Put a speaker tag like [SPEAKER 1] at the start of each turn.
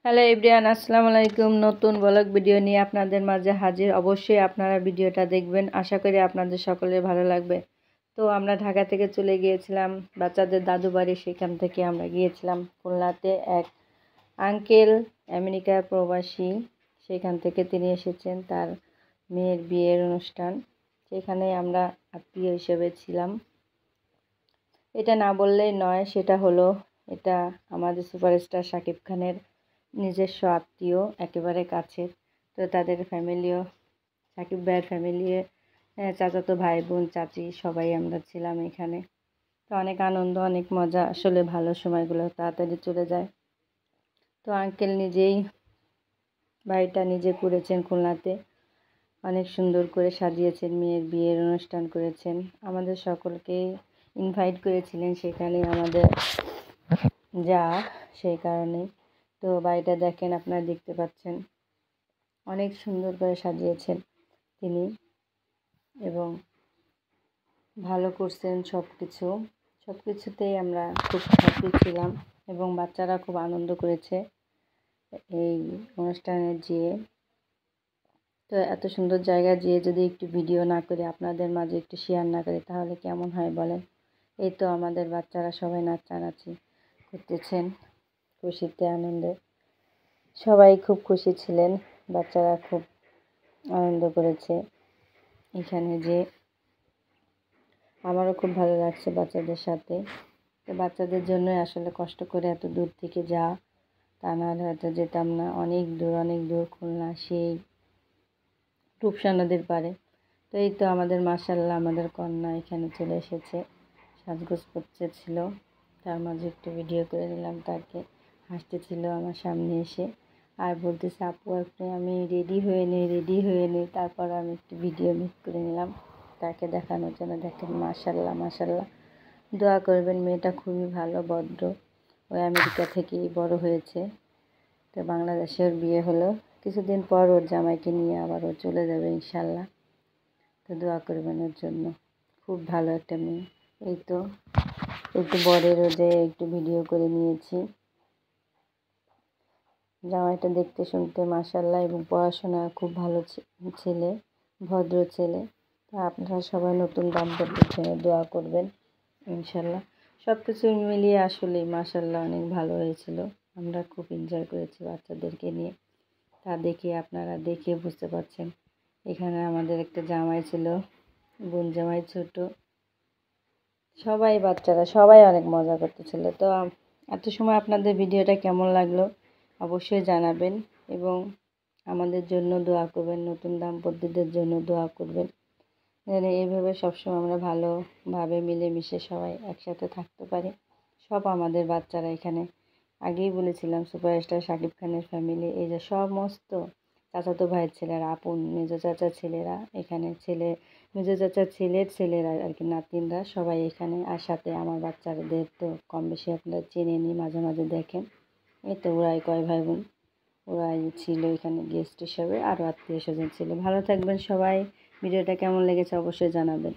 [SPEAKER 1] Hello everyone, আসসালামু আলাইকুম। নতুন ব্লগ ভিডিও নিয়ে আপনাদের মাঝে হাজির। অবশ্যই আপনারা ভিডিওটা দেখবেন, আশা করি আপনাদের সকলের ভালো লাগবে। তো আমরা ঢাকা থেকে চলে গিয়েছিলাম বাচ্চাদের দাদু বাড়ি। সেখান থেকে আমরা গিয়েছিলাম খুলনাতে। এক আঙ্কেল আমেরিকা প্রবাসী, সেখান থেকে তিনি এসেছেন, তার মেয়ের বিয়ের অনুষ্ঠান। সেখানে আমরা আত্মীয় হিসেবে ছিলাম। এটা না বললেই নয়, সেটা হলো এটা আমাদের সুপারস্টার শাকিব খানের নিজস্ব আত্মীয়, একেবারে কাছের। তো তাদের ফ্যামিলিও, সাকিব ভাইয়ের ফ্যামিলি, চাচাতো ভাই বোন চাচি সবাই আমরা ছিলাম এখানে। তো অনেক আনন্দ, অনেক মজা, আসলে ভালো সময়গুলো তাড়াতাড়ি চলে যায়। তো আঙ্কেল নিজেই বাড়িটা নিজে করেছেন খুলনাতে, অনেক সুন্দর করে সাজিয়েছেন, মেয়ের বিয়ের অনুষ্ঠান করেছেন, আমাদের সকলকে ইনভাইট করেছিলেন সেখানে আমাদের যা, সেই কারণে। তো বাড়িটা দেখেন, আপনারা দেখতে পাচ্ছেন, অনেক সুন্দর করে সাজিয়েছেন তিনি এবং ভালো করছেন সব কিছুতেই আমরা খুব হ্যাপি ছিলাম এবং বাচ্চারা খুব আনন্দ করেছে এই অনুষ্ঠানে যেয়ে। তো এত সুন্দর জায়গায় যেয়ে যদি একটু ভিডিও না করে, আপনাদের মাঝে একটু শেয়ার না করে, তাহলে কেমন হয় বলেন। এই তো আমাদের বাচ্চারা সবাই নাচানাচি করতেছেন খুশিতে, আনন্দে। সবাই খুব খুশি ছিলেন, বাচ্চারা খুব আনন্দ করেছে এখানে যে। আমারও খুব ভালো লাগছে বাচ্চাদের সাথে। তো বাচ্চাদের জন্যই আসলে কষ্ট করে এত দূর থেকে যাওয়া, তা নাহলে হয়তো যেতাম না। অনেক দূর খুলনা, সেই রূপসা নদীর পাড়ে। তো এই তো আমাদের মাশাআল্লাহ আমাদের কন্যা এখানে চলে এসেছে, সাজগোজ করতেছিল, তার মাঝে একটু ভিডিও করে নিলাম। তাকে হাসতেছিল আমার সামনে এসে আর বলতেছে, আপু আপনি, আমি রেডি হয়ে নিই। তারপর আমি একটু ভিডিও মেক করে নিলাম তাকে দেখানোর জন্য। দেখেন মাশাআল্লাহ। দোয়া করবেন, মেয়েটা খুবই ভালো, ভদ্র। ওই আমেরিকা থেকেই বড় হয়েছে। তো বাংলাদেশে ওর বিয়ে হলো, কিছুদিন পর ওর জামাইকে নিয়ে আবার ও চলে যাবে ইনশাল্লাহ। তো দোয়া করবেন ওর জন্য, খুব ভালো একটা মেয়ে। এই তো একটু বরেরও যে একটু ভিডিও করে নিয়েছি। জামাইটা দেখতে শুনতে মাশাআল্লাহ এবং পড়াশোনা খুব ভালো ছেলে, ভদ্র ছেলে। তা আপনারা সবাই নতুন দাম্পত্যের জন্য দোয়া করবেন ইনশাল্লাহ। সব কিছু মিলিয়ে আসলে মাশাআল্লাহ অনেক ভালো হয়েছিল। আমরা খুব এনজয় করেছি বাচ্চাদেরকে নিয়ে। তা দেখে আপনারা দেখে বুঝতে পারছেন। এখানে আমাদের একটা জামাই ছিল, বোন জামাই ছোট, সবাই বাচ্চারা সবাই অনেক মজা করতেছিল। তো এত সময় আপনাদের ভিডিওটা কেমন লাগলো অবশ্যই জানাবেন এবং আমাদের জন্য দোয়া করবেন, নতুন দাম্পত্যদের জন্য দোয়া করবেন, যেন এইভাবে সবসময় আমরা ভালোভাবে মিলেমিশে সবাই একসাথে থাকতে পারি। সব আমাদের বাচ্চারা এখানে, আগেই বলেছিলাম, সুপারস্টার শাকিব খানের ফ্যামিলি। এই যে সমস্ত চাচাতো ভাইয়ের ছেলেরা, আপন মেজো চাচার ছেলেরা এখানে, মেজো চাচার ছেলেরা আর কি, নাতিনরা সবাই এখানে। আর সাথে আমার বাচ্চাদের তো কম বেশি আপনারা চেনে নিই, মাঝে মাঝে দেখেন। এই তো ওরাই কয় ভাই বোন, ওরাই ছিল এখানে গেস্ট হিসাবে, আরও আত্মীয় স্বজন ছিল। ভালো থাকবেন সবাই। ভিডিওটা কেমন লেগেছে অবশ্যই জানাবেন।